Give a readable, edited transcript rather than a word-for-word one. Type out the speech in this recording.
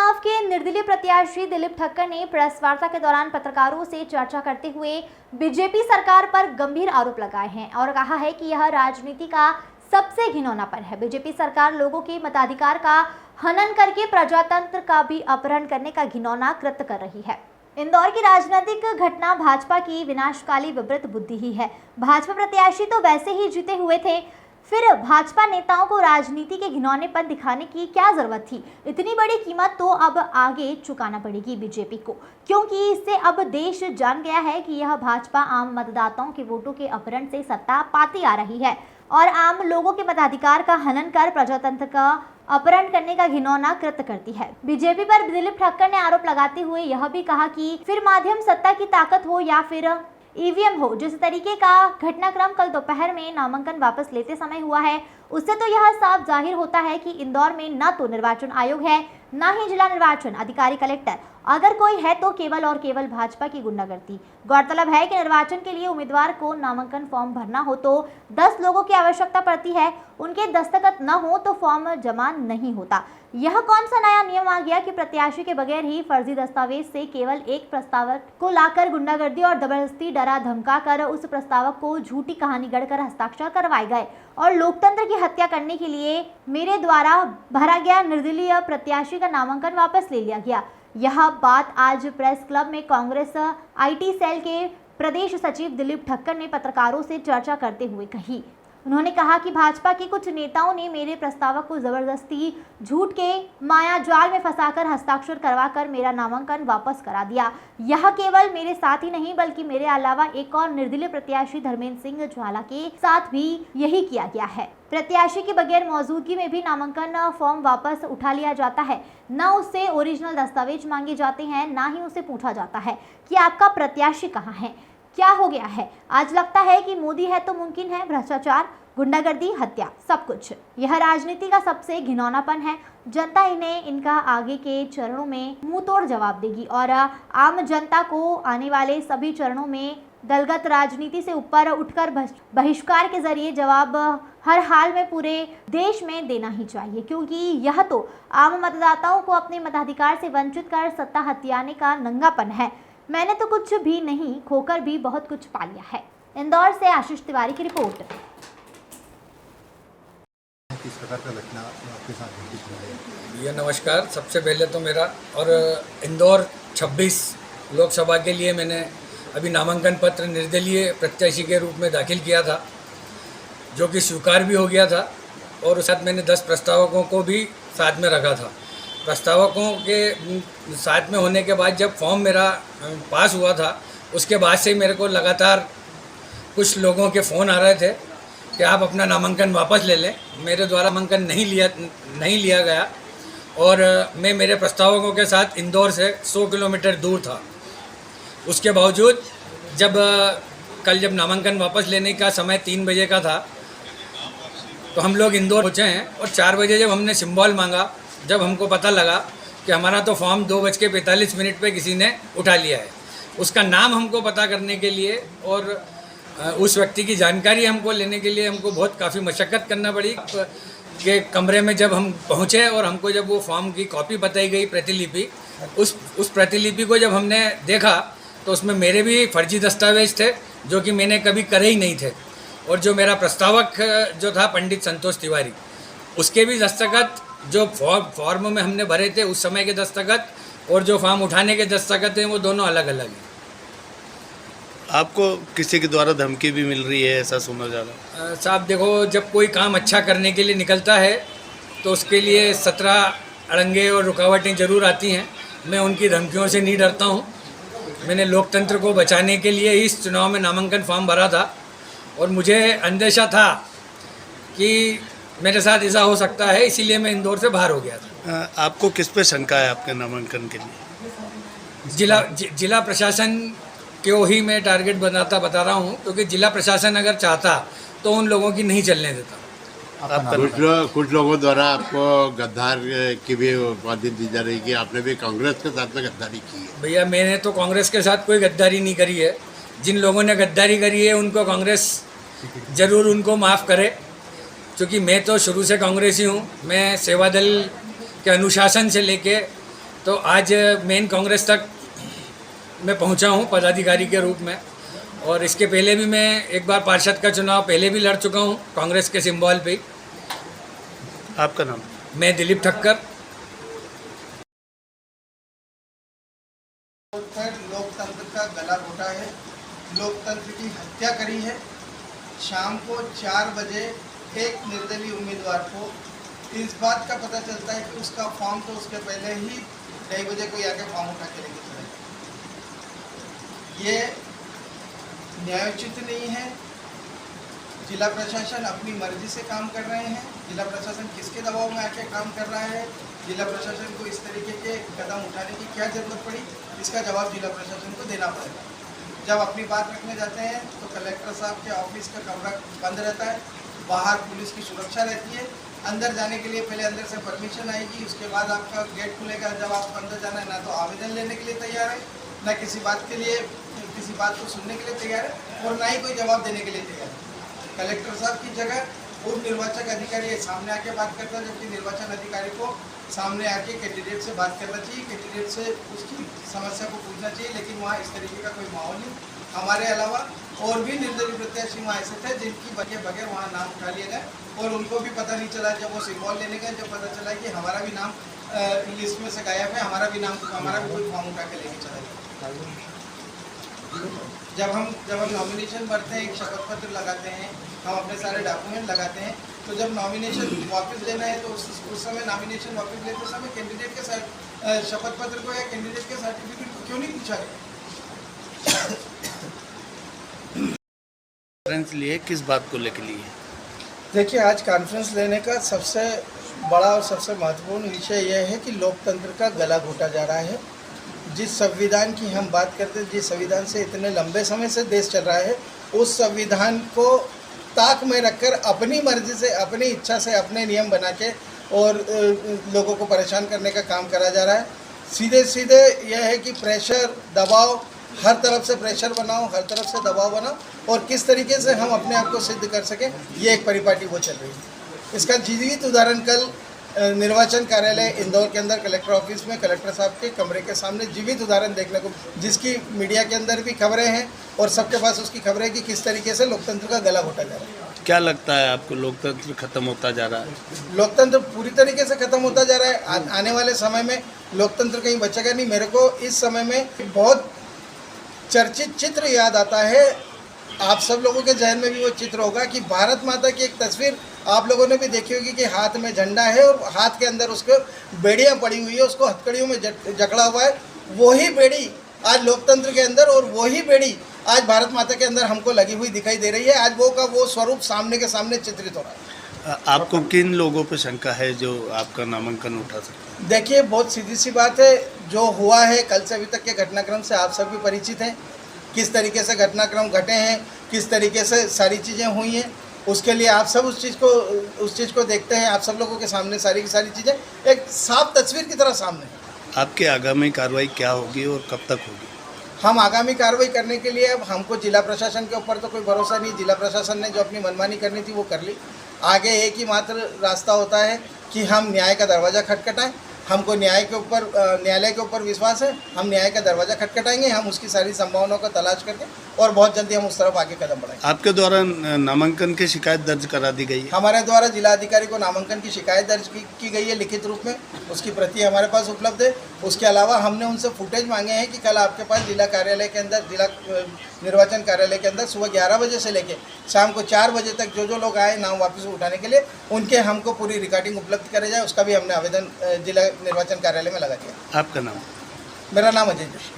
चुनाव के निर्दलीय प्रत्याशी दिलीप ठक्कर ने प्रेस वार्ता के दौरान पत्रकारों से चर्चा करते हुए बीजेपी सरकार पर गंभीर आरोप लगाए हैं और कहा है कि यह राजनीति का सबसे घिनौनापन है। बीजेपी सरकार लोगों के मताधिकार का हनन करके प्रजातंत्र का भी अपहरण करने का घिनौना कृत्य कर रही है। इंदौर की राजनीतिक घटना भाजपा की विनाशकाली विपरीत बुद्धि ही है। भाजपा प्रत्याशी तो वैसे ही जीते हुए थे, फिर भाजपा नेताओं को राजनीति के घिनौनेपन दिखाने की क्या जरूरत थी। इतनी बड़ी कीमत तो अब आगे चुकाना पड़ेगी बीजेपी को, क्योंकि इससे अब देश जान गया है कि यह भाजपा आम मतदाताओं के वोटों के अपहरण से सत्ता पाती आ रही है और आम लोगों के मताधिकार का हनन कर प्रजातंत्र का अपहरण करने का घिनौना कृत्य करती है। बीजेपी पर दिलीप ठक्कर ने आरोप लगाते हुए यह भी कहा कि फिर माध्यम सत्ता की ताकत हो या फिर ईवीएम हो, जिस तरीके का घटनाक्रम कल दोपहर में नामांकन वापस लेते समय हुआ है, उससे तो यह साफ जाहिर होता है कि इंदौर में न तो निर्वाचन आयोग है, न ही जिला निर्वाचन अधिकारी कलेक्टर। अगर कोई है तो केवल और केवल भाजपा की गुंडागर्दी। गौरतलब है कि निर्वाचन के लिए उम्मीदवार को नामांकन फॉर्म भरना हो तो 10 लोगों की आवश्यकता पड़ती है। उनके दस्तखत न हो तो फॉर्म जमा नहीं होता। यह कौन सा नया नियम आ गया कि प्रत्याशी के बगैर ही फर्जी दस्तावेज से केवल एक प्रस्तावक को लाकर गुंडागर्दी और जबरदस्ती डरा धमका कर उस प्रस्तावक को झूठी कहानी गढ़कर हस्ताक्षर करवाए गए और लोकतंत्र की हत्या करने के लिए मेरे द्वारा भरा गया निर्दलीय प्रत्याशी का नामांकन वापस ले लिया गया। यह बात आज प्रेस क्लब में कांग्रेस आईटी सेल के प्रदेश सचिव दिलीप ठक्कर ने पत्रकारों से चर्चा करते हुए कही। उन्होंने कहा कि भाजपा के कुछ नेताओं ने मेरे प्रस्तावक को जबरदस्ती झूठ के माया जाल में फंसाकर हस्ताक्षर करवाकर मेरा नामांकन वापस करा दिया। यह केवल मेरे साथ ही नहीं बल्कि मेरे अलावा एक और निर्दलीय प्रत्याशी धर्मेंद्र सिंह ज्वाला के साथ भी यही किया गया है। प्रत्याशी के बगैर मौजूदगी में भी नामांकन फॉर्म वापस उठा लिया जाता है। न उससे ओरिजिनल दस्तावेज मांगे जाते हैं, न ही उसे पूछा जाता है कि आपका प्रत्याशी कहाँ है, क्या हो गया है। आज लगता है कि मोदी है तो मुमकिन है भ्रष्टाचार, गुंडागर्दी, हत्या, सब कुछ। यह राजनीति का सबसे घिनौनापन है। जनता इन्हें इनका आगे के चरणों में मुंह तोड़ जवाब देगी और आम जनता को आने वाले सभी चरणों में दलगत राजनीति से ऊपर उठकर बहिष्कार के जरिए जवाब हर हाल में पूरे देश में देना ही चाहिए, क्योंकि यह तो आम मतदाताओं को अपने मताधिकार से वंचित कर सत्ता हथियाने का नंगापन है। मैंने तो कुछ भी नहीं खोकर भी बहुत कुछ पा लिया है। इंदौर से आशीष तिवारी की रिपोर्ट। किस प्रकार का घटना आपके साथ? भैया नमस्कार। सबसे पहले तो मेरा और इंदौर 26 लोकसभा के लिए मैंने अभी नामांकन पत्र निर्दलीय प्रत्याशी के रूप में दाखिल किया था, जो कि स्वीकार भी हो गया था और साथ मैंने 10 प्रस्तावकों को भी साथ में रखा था। प्रस्तावकों के साथ में होने के बाद जब फॉर्म मेरा पास हुआ था, उसके बाद से मेरे को लगातार कुछ लोगों के फ़ोन आ रहे थे कि आप अपना नामांकन वापस ले लें। मेरे द्वारा नामांकन नहीं लिया गया और मैं मेरे प्रस्तावकों के साथ इंदौर से 100 किलोमीटर दूर था। उसके बावजूद जब नामांकन वापस लेने का समय 3 बजे का था, तो हम लोग इंदौर पहुँचे हैं और 4 बजे जब हमने सिंबल मांगा, जब हमको पता लगा कि हमारा तो फॉर्म 2:45 पे किसी ने उठा लिया है। उसका नाम हमको पता करने के लिए और उस व्यक्ति की जानकारी हमको लेने के लिए हमको काफ़ी मशक्क़त करना पड़ी। के कमरे में जब हम पहुँचे और हमको जब वो फॉर्म की कॉपी बताई गई, प्रतिलिपि, उस प्रतिलिपि को जब हमने देखा तो उसमें मेरे भी फर्जी दस्तावेज थे जो कि मैंने कभी करे ही नहीं थे, और जो मेरा प्रस्तावक जो था पंडित संतोष तिवारी, उसके भी दस्तखत, जो फॉर्म में हमने भरे थे उस समय के दस्तखत और जो फॉर्म उठाने के दस्तखत हैं, वो दोनों अलग अलग हैं। आपको किसी के द्वारा धमकी भी मिल रही है, ऐसा सुना जा रहा है? साहब देखो, जब कोई काम अच्छा करने के लिए निकलता है तो उसके लिए 17 अड़ंगे और रुकावटें ज़रूर आती हैं। मैं उनकी धमकियों से नहीं डरता हूँ। मैंने लोकतंत्र को बचाने के लिए इस चुनाव में नामांकन फॉर्म भरा था और मुझे अंदेशा था कि मेरे साथ ऐसा हो सकता है, इसीलिए मैं इंदौर से बाहर हो गया था। आपको किस पे शंका है आपके नामांकन के लिए? जिला प्रशासन क्यों ही मैं टारगेट बता रहा हूँ, क्योंकि जिला प्रशासन अगर चाहता तो उन लोगों की नहीं चलने देता। कुछ लोगों द्वारा आपको गद्दार की भी उपाधि दी जा रही कि आपने भी कांग्रेस के साथ में गद्दारी की है। भैया मैंने तो कांग्रेस के साथ कोई गद्दारी नहीं करी है। जिन लोगों ने गद्दारी करी है उनको कांग्रेस ज़रूर उनको माफ़ करे, क्योंकि मैं तो शुरू से कांग्रेसी हूँ। मैं सेवा दल के अनुशासन से लेके तो आज मेन कांग्रेस तक मैं पहुंचा हूं पदाधिकारी के रूप में, और इसके पहले भी मैं एक बार पार्षद का चुनाव पहले भी लड़ चुका हूं कांग्रेस के सिंबल पे। आपका नाम? मैं दिलीप ठक्कर। लोकतंत्र का गला घोटा है, लोकतंत्र की हत्या करी है। शाम को 4 बजे एक निर्दलीय उम्मीदवार को इस बात का पता चलता है कि उसका फॉर्म तो उसके पहले ही 2:30 बजे कोई आके फॉर्म उठा के लेके चला जाए। ये न्यायोचित नहीं है। जिला प्रशासन अपनी मर्जी से काम कर रहे हैं। जिला प्रशासन किसके दबाव में आके काम कर रहा है, जिला प्रशासन को इस तरीके के कदम उठाने की क्या ज़रूरत पड़ी, इसका जवाब जिला प्रशासन को देना पड़ेगा। जब अपनी बात रखने जाते हैं तो कलेक्टर साहब के ऑफिस का कमरा बंद रहता है, बाहर पुलिस की सुरक्षा रहती है। अंदर जाने के लिए पहले अंदर से परमिशन आएगी, उसके बाद आपका गेट खुलेगा। जब आपको अंदर जाना है, ना तो आवेदन लेने के लिए तैयार है, ना किसी बात के लिए, किसी बात को सुनने के लिए तैयार है, और ना ही कोई जवाब देने के लिए तैयार है। कलेक्टर साहब की जगह उप निर्वाचक अधिकारी सामने आके बात करता है, जबकि निर्वाचन अधिकारी को सामने आके कैंडिडेट से बात करना चाहिए, कैंडिडेट से उसकी समस्या को पूछना चाहिए। लेकिन वहाँ इस तरीके का कोई माहौल नहीं। हमारे अलावा और भी निर्दलीय प्रत्याशी वहाँ ऐसे थे जिनकी बगैर वहाँ नाम उठा लिया गया, और उनको भी पता नहीं चला। जब वो सिंबल लेने गए, जब पता चला कि हमारा भी नाम लिस्ट में से गायब है, हमारा भी कोई फॉर्म उठा के लेके चला गया। जब हम नॉमिनेशन भरते हैं, एक शपथ पत्र लगाते हैं, हम अपने सारे डॉक्यूमेंट लगाते हैं, तो जब नॉमिनेशन वापस लेना है तो उस समय नॉमिनेशन वापस लेते समय कैंडिडेट के साथ शपथ पत्र को या कैंडिडेट के सर्टिफिकेट को क्यों नहीं पूछा गया? कॉन्फ्रेंस लिए किस बात को लेकर लिए? देखिए, आज कॉन्फ्रेंस लेने का सबसे बड़ा और सबसे महत्वपूर्ण विषय यह है कि लोकतंत्र का गला घोटा जा रहा है। जिस संविधान की हम बात करते हैं, जिस संविधान से इतने लंबे समय से देश चल रहा है, उस संविधान को ताक में रखकर अपनी मर्जी से, अपनी इच्छा से, अपने नियम बना के और लोगों को परेशान करने का काम करा जा रहा है। सीधे सीधे यह है कि प्रेशर, दबाव, हर तरफ से प्रेशर बनाओ, हर तरफ से दबाव बनाओ, और किस तरीके से हम अपने आप को सिद्ध कर सकें, ये एक परिपाटी वो चल रही है। इसका जीवित उदाहरण कल निर्वाचन कार्यालय इंदौर के अंदर कलेक्टर ऑफिस में कलेक्टर साहब के कमरे के सामने जीवित उदाहरण देखने को, जिसकी मीडिया के अंदर भी खबरें हैं और सबके पास उसकी खबरें कि किस तरीके से लोकतंत्र का गला घोटा जा रहा है। क्या लगता है आपको, लोकतंत्र खत्म होता जा रहा है? लोकतंत्र पूरी तरीके से खत्म होता जा रहा है। आने वाले समय में लोकतंत्र कहीं बचेगा नहीं। मेरे को इस समय में बहुत चर्चित चित्र याद आता है, आप सब लोगों के जहन में भी वो चित्र होगा कि भारत माता की एक तस्वीर आप लोगों ने भी देखी होगी कि हाथ में झंडा है और हाथ के अंदर उसके बेड़ियाँ पड़ी हुई है, उसको हथकड़ियों में जकड़ा हुआ है। वही बेड़ी आज लोकतंत्र के अंदर और वही बेड़ी आज भारत माता के अंदर हमको लगी हुई दिखाई दे रही है। आज वो का वो स्वरूप सामने के सामने चित्रित हो रहा है। आपको किन लोगों पर शंका है जो आपका नामांकन उठा सकते हैं? देखिए, बहुत सीधी सी बात है, जो हुआ है कल से अभी तक के घटनाक्रम से आप सब भी परिचित हैं। किस तरीके से घटनाक्रम घटे हैं, किस तरीके से सारी चीज़ें हुई हैं, उसके लिए आप सब उस चीज़ को देखते हैं। आप सब लोगों के सामने सारी की सारी चीज़ें एक साफ तस्वीर की तरह सामने है। आपके आगामी कार्रवाई क्या होगी और कब तक होगी? हम आगामी कार्रवाई करने के लिए अब हमको जिला प्रशासन के ऊपर तो कोई भरोसा नहीं। जिला प्रशासन ने जो अपनी मनमानी करनी थी वो कर ली। आगे एक ही मात्र रास्ता होता है कि हम न्याय का दरवाज़ा खटखटाएं। हमको न्यायालय के ऊपर विश्वास है। हम न्याय का दरवाज़ा खटखटाएंगे, हम उसकी सारी संभावनाओं को तलाश करके और बहुत जल्दी हम उस तरफ आगे कदम बढ़ाएंगे। आपके द्वारा नामांकन की शिकायत दर्ज करा दी गई है? हमारे द्वारा जिला अधिकारी को नामांकन की शिकायत दर्ज की गई है लिखित रूप में, उसकी प्रति हमारे पास उपलब्ध है। उसके अलावा हमने उनसे फुटेज मांगे हैं कि कल आपके पास जिला कार्यालय के अंदर, जिला निर्वाचन कार्यालय के अंदर सुबह 11 बजे से लेकर शाम को 4 बजे तक जो लोग आए नाम वापस उठाने के लिए, उनके हमको पूरी रिकॉर्डिंग उपलब्ध करे जाए। उसका भी हमने आवेदन जिला निर्वाचन कार्यालय में लगा दिया। आपका नाम? मेरा नाम अजय जोशी।